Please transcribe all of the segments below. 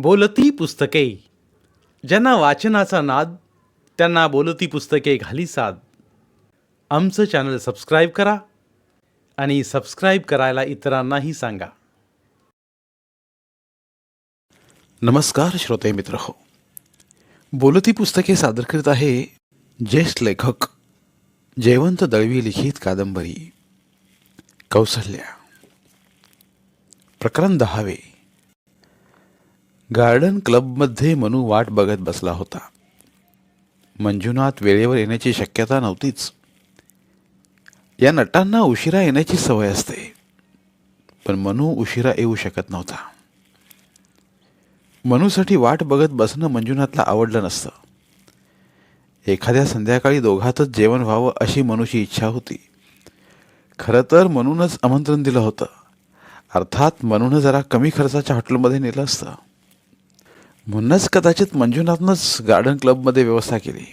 बोलती पुस्तके. ज्यांना वाचनाचा नाद त्यांना बोलती पुस्तके घाली साद. आमचं चॅनल सबस्क्राईब करा आणि सबस्क्राईब करायला इतरांनाही सांगा. नमस्कार श्रोते मित्र हो, बोलती पुस्तके सादर करीत आहे ज्येष्ठ लेखक जयवंत दळवी लिखित कादंबरी कौसल्या. प्रकरण 10. गार्डन क्लबमध्ये मनू वाट बघत बसला होता. मंजुनाथ वेळेवर येण्याची शक्यता नव्हतीच. या नटांना उशिरा येण्याची सवय असते, पण मनू उशिरा येऊ शकत नव्हता. मनूसाठी वाट बघत बसणं मंजुनाथला आवडलं नसतं. एखाद्या संध्याकाळी दोघातच जेवण व्हावं अशी मनूची इच्छा होती. खरं तर मनूनच आमंत्रण दिलं होतं. अर्थात मनूनं जरा कमी खर्चाच्या हॉटेलमध्ये नेलं असतं. म्हणूनच कदाचित मंजुनाथनंच गार्डन क्लबमध्ये व्यवस्था केली.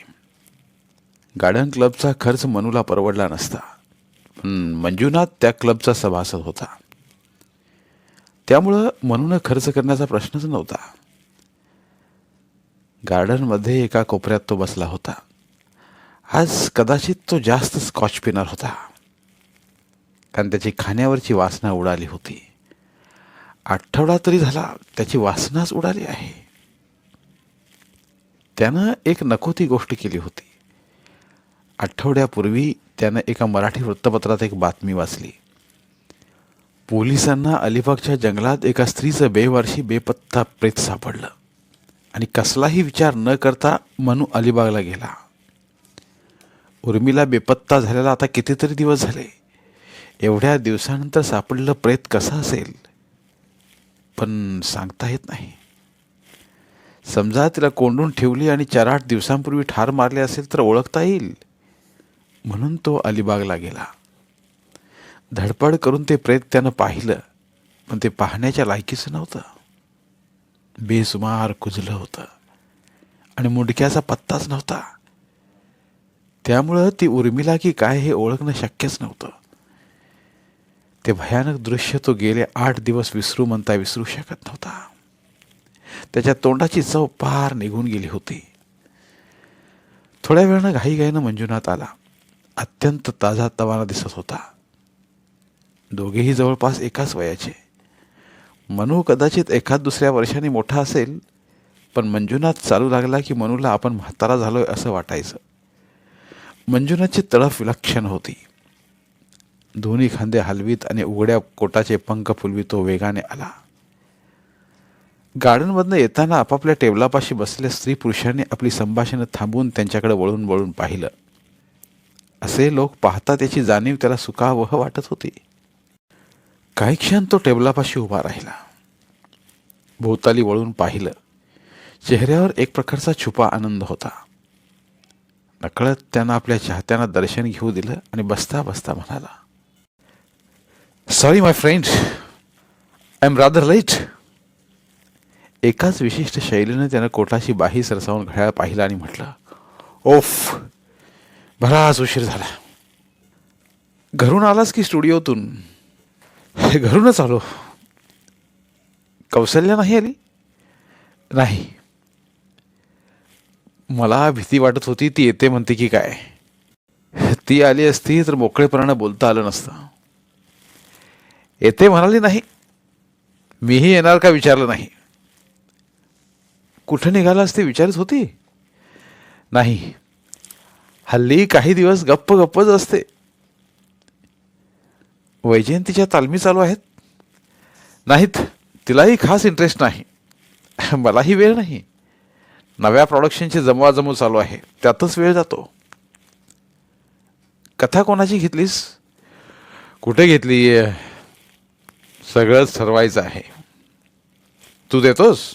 गार्डन क्लबचा खर्च मनूला परवडला नसता, पण मंजुनाथ त्या क्लबचा सभासद होता. त्यामुळं मनूनं खर्च करण्याचा प्रश्नच नव्हता. गार्डनमध्ये एका कोपऱ्यात तो बसला होता. आज कदाचित तो जास्त स्कॉच पिणार होता, कारण त्याची खाण्यावरची वासना उडाली होती. आठवडा तरी झाला त्याची वासनाच उडाली आहे. त्यानं एक नको ती गोष्ट केली होती. आठवड्यापूर्वी त्यानं एका मराठी वृत्तपत्रात एक बातमी वाचली. पोलिसांना अलिबागच्या जंगलात एका स्त्रीचं बेवारशी बेपत्ता प्रेत सापडलं आणि कसलाही विचार न करता मनू अलिबागला गेला. उर्मिला बेपत्ता झालेला आता कितीतरी दिवस झाले. एवढ्या दिवसानंतर सापडलं प्रेत कसं असेल, पण सांगता येत नाही. समजा तिला कोंडून ठेवली आणि 4-8 दिवसांपूर्वी ठार मारले असेल तर ओळखता येईल, म्हणून तो अलिबागला गेला. धडपड करून ते प्रेत त्यानं पाहिलं, पण ते पाहण्याच्या लायकीचं नव्हतं. बेसुमार कुजलं होतं आणि मुंडक्याचा पत्ताच नव्हता. त्यामुळं ती उर्मिला की काय हे ओळखणं शक्यच नव्हतं. ते भयानक दृश्य तो गेले 8 दिवस विसरू म्हणता विसरू शकत नव्हता. त्याच्या तोंडाची चव पार निघून गेली होती. थोड्या वेळानं घाईघाईनं मंजुनाथ आला. अत्यंत ताजा तवाना दिसत होता. दोघेही जवळपास एकाच वयाचे. मनू कदाचित 1-2 वर्षांनी मोठा असेल, पण मंजुनाथ चालू लागला की मनूला आपण म्हातारा झालोय असं वाटायचं. मंजुनाथची तळफ विलक्षण होती. दोन्ही खांदे हलवीत आणि उघड्या कोटाचे पंख फुलवीत तो वेगाने आला. गार्डनमधनं येताना आपापल्या टेबलापाशी बसलेल्या स्त्री पुरुषांनी आपली संभाषणं थांबवून त्यांच्याकडे वळून वळून पाहिलं. असे लोक पाहता त्याची जाणीव त्याला सुखावह वाटत होती. काही क्षण तो टेबलापाशी उभा राहिला. भोवताली वळून पाहिलं. चेहऱ्यावर एक प्रकारचा छुपा आनंद होता. नकळत त्यानं आपल्या चाहत्यांना दर्शन घेऊ दिलं आणि बसता बसता म्हणाला, sorry my friend, I am rather late. एकाच विशिष्ट शैलीनं त्यानं कोटाची बाही सरसावून घड्याळ पाहिलं आणि म्हटलं, ओफ, बराच उशीर झाला. घरून आलास की स्टुडिओतून? घरूनच आलो. कौसल्या नाही आली? नाही. मला भीती वाटत होती ती येते म्हणते की काय. ती आली असती तर मोकळेपणानं बोलता आलं नसतं. येते म्हणाली नाही. मीही येणार का विचारलं नाही. कुठं निघालास ते विचारत होती? नाही, हल्ली काही दिवस गप्प गप्पच असते. वैजयंतीच्या तालमी चालू आहेत? नाहीत, तिलाही खास इंटरेस्ट नाही. मलाही वेळ नाही. नव्या प्रोडक्शनची जमवाजमव चालू आहे, त्यातच वेळ जातो. कथा कोणाची घेतलीस? कुठे घेतली? सगळंच ठरवायचं आहे. तू देतोस?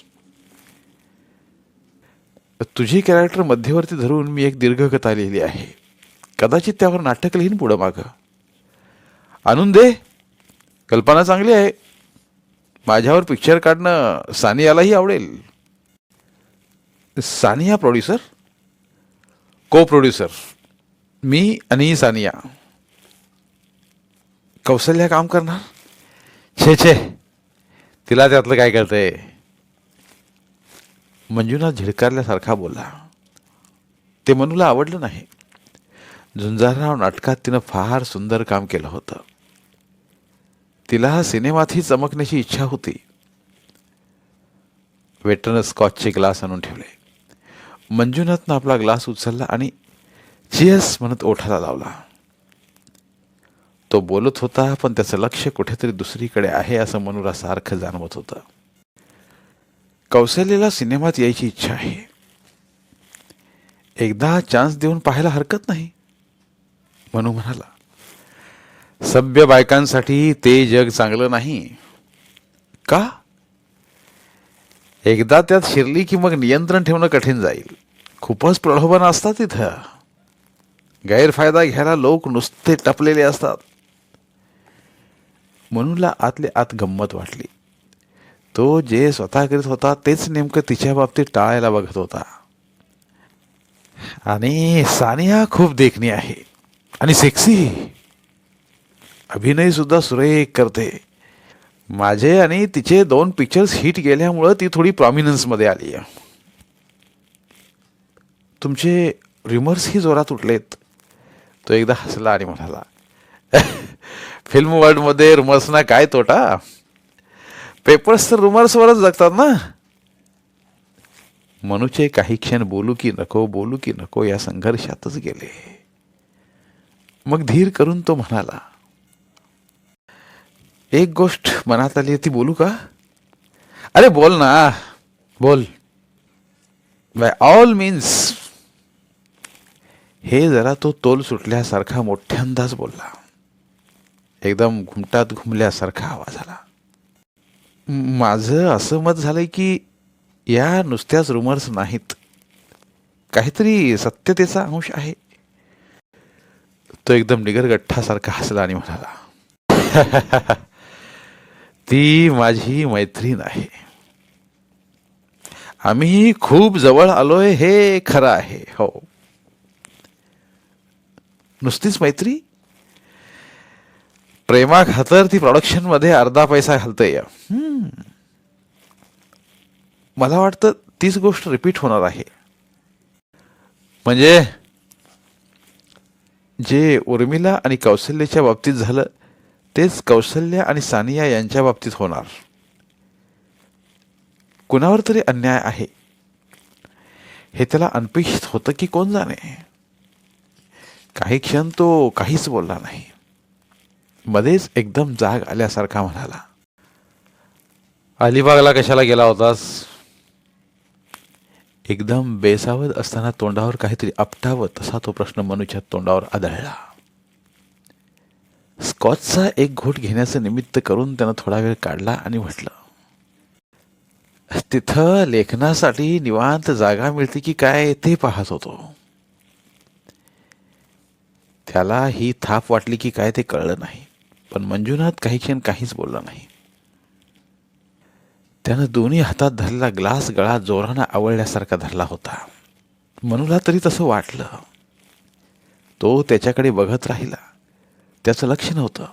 तुझी कॅरेक्टर मध्यवर्ती धरून मी एक दीर्घकथा लिहिली आहे. कदाचित त्यावर नाटक लिहीन पुढं मागं. आणून दे. कल्पना चांगली आहे. माझ्यावर पिक्चर काढणं सानियालाही आवडेल. सानिया प्रोड्युसर? को प्रोड्युसर मी आणि सानिया. कौसल्या काम करणार? छे छे, तिला त्यातलं काय कळतंय. मंजुनाथ झिडकारल्यासारखा बोलला. ते मनूला आवडलं नाही. झुंजारराव नाटकात तिनं फार सुंदर काम केलं होतं. तिला सिनेमातही चमकण्याची इच्छा होती. वेटरनं स्कॉचचे ग्लास आणून ठेवले. मंजुनाथनं आपला ग्लास उचलला आणि चिअर्स म्हणत ओठाला लावला. तो बोलत होता, पण त्याचं लक्ष कुठेतरी दुसरीकडे आहे असं मनूला सारखं जाणवत होतं. कौशल्याला सिनेमात यायची इच्छा आहे. एकदा चान्स देऊन पाहायला हरकत नाही, मनू म्हणाला. सभ्य बायकांसाठी ते जग चांगलं नाही. का? एकदा त्यात शिरली की मग नियंत्रण ठेवणं कठीण जाईल. खूपच प्रलोभन असतात तिथं. गैरफायदा घ्यायला लोक नुसते टपलेले असतात. मनूला आतले आत गंमत वाटली. तो जे स्वतः करीत होता तेच नेमकं तिच्या बाबतीत टाळायला बघत होता. आणि सानिया खूप देखणी आहे आणि सेक्सी. अभिनय सुद्धा सुरेख करते. माझे आणि तिचे 2 पिक्चर्स हिट गेल्यामुळं ती थोडी प्रॉमिनन्समध्ये आली आहे. तुमचे रिमर्सही जोरात उठलेत. तो एकदा हसला आणि म्हणाला, फिल्म वर्ल्डमध्ये रुमर्सना काय तोटा? पेपर्स तर रुमर्सवरच जगतात ना. मनूचे काही क्षण बोलू की नको या संघर्षातच गेले. मग धीर करून तो म्हणाला, एक गोष्ट मनात आली ती बोलू का? अरे बोल ना, बोल. By all means. हे जरा तो तोल सुटल्यासारखा मोठ्यांदाच बोलला. एकदम घुमटात घुमल्यासारखा आवाज आला. माझं असं मत झालंय की या नुसत्याच रुमर्स नाहीत, काहीतरी सत्यतेचा अंश आहे. तो एकदम निगरगठ्ठासारखा हसला आणि म्हणाला, ती माझी मैत्रीण आहे. आम्ही खूप जवळ आलोय हे खरं आहे. हो, नुसतीच मैत्री? प्रेमाखातर ती प्रोडक्शनमध्ये अर्धा पैसा घालतय. मला वाटतं तीच गोष्ट रिपीट होणार आहे. म्हणजे जे उर्मिला आणि कौशल्याच्या बाबतीत झालं तेच कौशल्या आणि सानिया यांच्या बाबतीत होणार. कुणावर तरी अन्याय आहे हे त्याला अनपेक्षित होतं की कोण जाणे. काही क्षण तो काहीच बोलला नाही. मध्येच एकदम जाग आल्यासारखा म्हणाला, अलिबागला कशाला गेला होतास? एकदम बेसावत असताना तोंडावर काहीतरी आपटावं तसा तो प्रश्न मनूच्या तोंडावर आदळला. स्कॉचचा एक घोट घेण्याचं निमित्त करून त्यानं थोडा वेळ काढला आणि म्हटलं, तिथं लेखनासाठी निवांत जागा मिळते की काय ते पाहत होतो. त्याला ही थाप वाटली की काय ते कळलं नाही. पण मंजुनाथ काही क्षण काहीच बोलला नाही. त्यानं दोन्ही हातात धरलेला ग्लास गळा जोरानं आवळल्यासारखा धरला होता. मनूला तरी तसं वाटलं. तो त्याच्याकडे बघत राहिला. त्याचं लक्ष नव्हतं.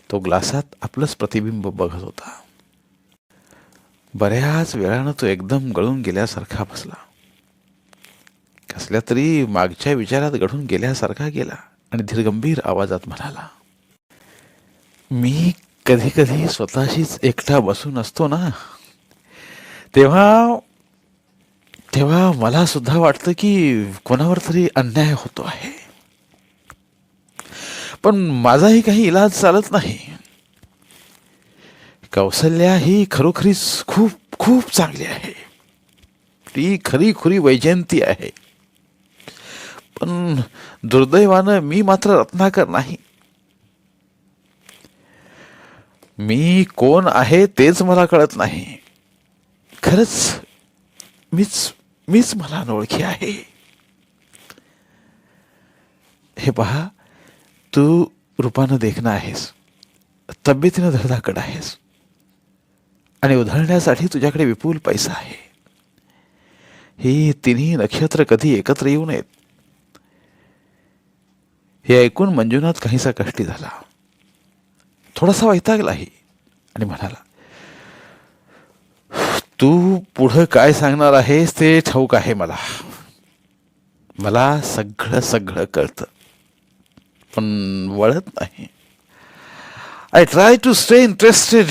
तो ग्लासात आपलंच प्रतिबिंब बघत होता. बऱ्याच वेळानं तो एकदम गळून गेल्यासारखा बसला. कसल्या तरी मागच्या विचारात गढून गेल्यासारखा गेला आणि धीरगंभीर आवाजात म्हणाला, मी कधी कधी स्वतःशीच एकटा बसून असतो ना, तेव्हा तेव्हा मला सुद्धा वाटतं की कोणावर तरी अन्याय होतो आहे. पण माझाही काही इलाज चालत नाही. कौशल्या ही खरोखरीच खूप खूप चांगली आहे. ती खरी वैजयंती आहे. पण दुर्दैवानं मी मात्र रत्नाकर नाही. मी कोण आहे तेच मला कळत नाही. खरंच मीच मला अनोळखी आहे. हे पहा, तू रूपानं देखणं आहेस, तब्येतीनं धडधाकट आहेस आणि उधळण्यासाठी तुझ्याकडे विपुल पैसा आहे. ही तिन्ही नक्षत्र कधी एकत्र येऊ नयेत. हे ऐकून मंजुनाथ काहीसा कष्टी झाला. थोडासा वैतागलाही आणि म्हणाला, तू पुढं काय सांगणार आहेस ते ठाऊक आहे मला. मला सगळं सगळं कळतं, पण वळत नाही. I try to stay interested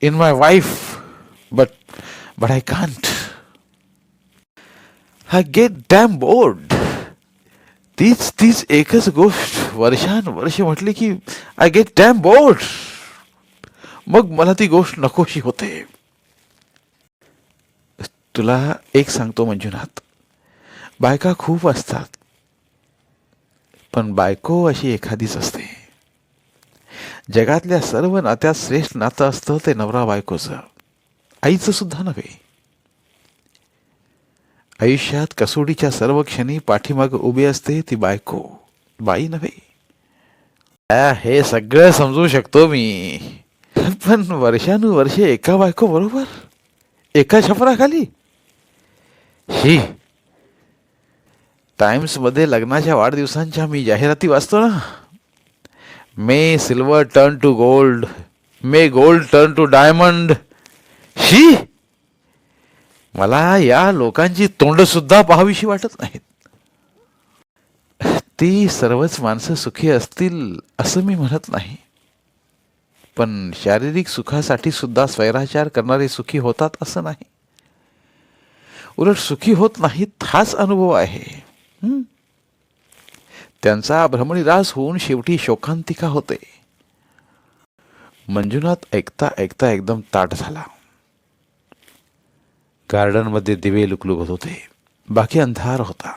in my wife, but I can't. I get damn bored. तीच एकच गोष्ट वर्षानुवर्ष म्हटली की आय गेट डॅम बोर्ड. मग मला ती गोष्ट नकोशी होते. तुला एक सांगतो मंजुनाथ, बायका खूप असतात, पण बायको अशी एखादीच असते. जगातल्या सर्व नात्यात श्रेष्ठ नातं असतं ते नवरा बायकोचं, आईचं सुद्धा नव्हे. आयुष्यात कसोडीच्या सर्व क्षणी पाठीमाग उभी असते ती बायको, बाई नव्हे. हे सगळं समजू शकतो मी, पण वर्षानुवर्षे एका बायको बरोबर एका छपराखाली. ही टाइम्स मध्ये लग्नाच्या वाढदिवसांच्या मी जाहिराती वाचतो ना. May silver turn to gold, may gold turn to diamond. ही मला या लोकांची तोंड सुद्धा पाहावीशी वाटत नाहीत. ती सर्वच माणसं सुखी असतील असं मी म्हणत नाही, पण शारीरिक सुखासाठी सुद्धा स्वैराचार करणारे सुखी होतात असं नाही. उलट सुखी होत नाहीत हाच अनुभव आहे. त्यांचा भ्रमनिरास होऊन शेवटी शोकांतिका होते. मंजुनाथ ऐकता ऐकता एकदम ताठ झाला. गार्डनमध्ये दिवे लुकलुकत होते, बाकी अंधार होता.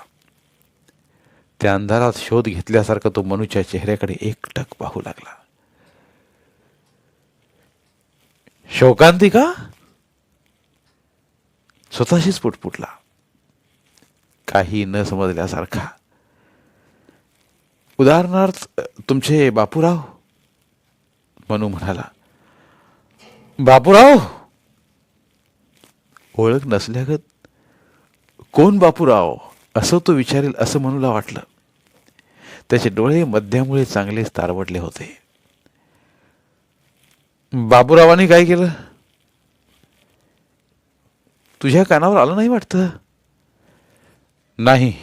त्या अंधारात शोध घेतल्यासारखा तो मनूच्या चेहऱ्याकडे एकटक पाहू लागला. शोकांतिका? स्वतःशीच पुटपुटला, काही न समजल्यासारखा. उदाहरणार्थ तुमचे बापूराव. मनू म्हणाला, बापूराव? ओळख नसल्यागत, कोण बापूराव असं तो विचारेल असं मनूला वाटलं. त्याचे डोळे मध्यामुळे चांगलेच तारवटले होते. बापूरावांनी काय केलं? तुझ्या कानावर आलं नाही वाटतं? नाही.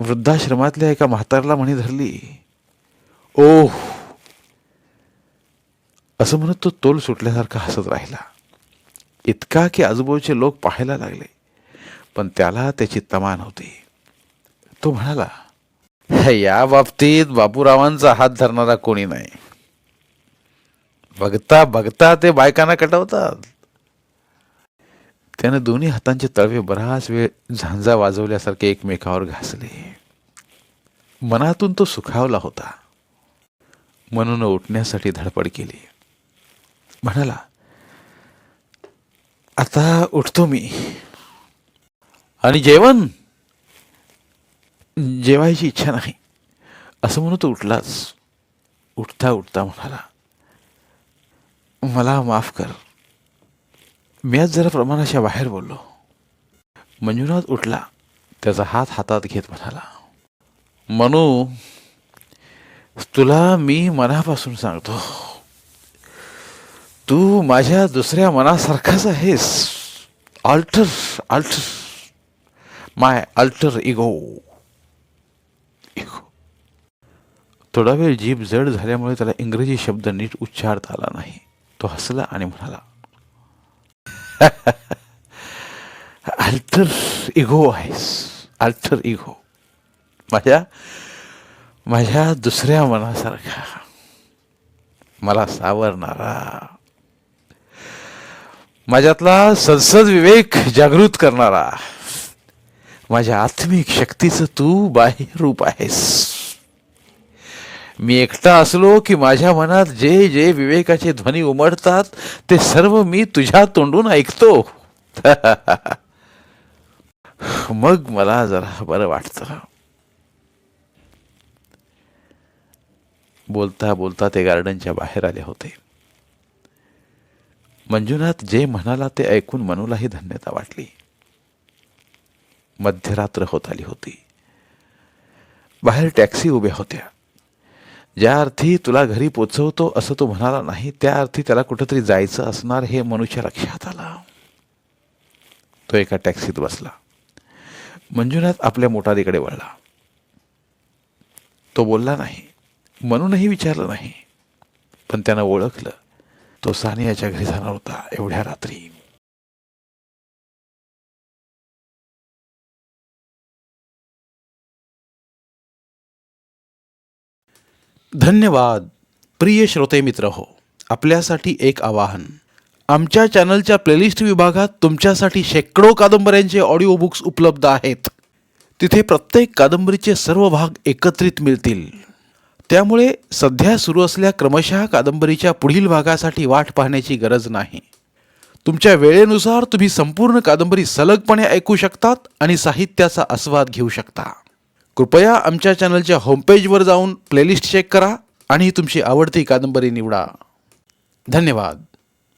वृद्धाश्रमातल्या एका म्हातारला म्हणी धरली. ओह, असं म्हणत तो तोल सुटल्यासारखा हसत राहिला. इतका की आजूबाजूचे लोक पाहायला लागले, पण त्याला त्याची तमा नव्हती. तो म्हणाला, या बाबतीत बापूरावांचा हात धरणारा कोणी नाही. बघता बघता ते बायकांना कटवतात. त्यानं दोन्ही हातांचे तळवे बराच वेळ झांजा वाजवल्यासारखे एकमेकावर घासले. मनातून तो सुखावला होता. म्हणून उठण्यासाठी धडपड केली. म्हणाला, आता उठतो मी. आणि जेवण? जेवायची इच्छा नाही असं म्हणून तो उठलाच. उठता उठता म्हणाला, मला माफ कर, मी आज जरा प्रमाणाच्या बाहेर बोललो. मंजुनाथ उठला, त्याचा हात हातात घेत म्हणाला, मनू, तुला मी मनापासून सांगतो, तू माझ्या दुसऱ्या मनासारखाच आहेस. अल्टर अल्टर माय अल्टर इगो. थोडा वेळ जीभ जड झाल्यामुळे त्याला इंग्रजी शब्द नीट उच्चारता आला नाही. तो हसला आणि म्हणाला, अल्टर इगो आहेस, अल्टर इगो. माझ्या दुसऱ्या मनासारखा, मला सावरणारा, माझ्यातला संसद विवेक जागृत करणारा, माझ्या आत्मिक शक्तीचं तू बाह्य रूप आहेस. मी एकटा असलो की माझ्या मनात जे जे विवेकाचे ध्वनी उमटतात ते सर्व मी तुझ्या तोंडून ऐकतो. मग मला जरा बरं वाटतं. बोलता बोलता ते गार्डनच्या बाहेर आले होते. मंजुनाथ जे म्हणाला ते ऐकून मनूलाही धन्यता वाटली. मध्यरात्र होत आली होती. बाहेर टॅक्सी उभ्या होत्या. ज्या अर्थी तुला घरी पोचवतो असं तो म्हणाला नाही, त्या अर्थी त्याला कुठंतरी जायचं असणार हे मनुष्य लक्षात आला. तो एका टॅक्सीत बसला. मंजुनाथ आपल्या मोटारीकडे वळला. तो बोलला नाही, म्हणूनही विचारलं नाही, पण त्यानं ओळखलं तो सानियाच्या घरी जाणार होता एवढ्या रात्री. धन्यवाद. प्रिय श्रोते मित्र हो, आपल्यासाठी एक आवाहन. आमच्या चॅनलच्या प्लेलिस्ट विभागात तुमच्यासाठी शेकडो कादंबऱ्यांचे ऑडिओ बुक्स उपलब्ध आहेत. तिथे प्रत्येक कादंबरीचे सर्व भाग एकत्रित मिळतील. त्यामुळे सध्या सुरू असलेल्या क्रमशः कादंबरीच्या पुढील भागासाठी वाट पाहण्याची गरज नाही. तुमच्या वेळेनुसार तुम्ही संपूर्ण कादंबरी सलगपणे ऐकू शकतात आणि साहित्याचा आस्वाद घेऊ शकता. कृपया आमच्या चॅनलच्या होमपेजवर जाऊन प्लेलिस्ट चेक करा आणि तुमची आवडती कादंबरी निवडा. धन्यवाद.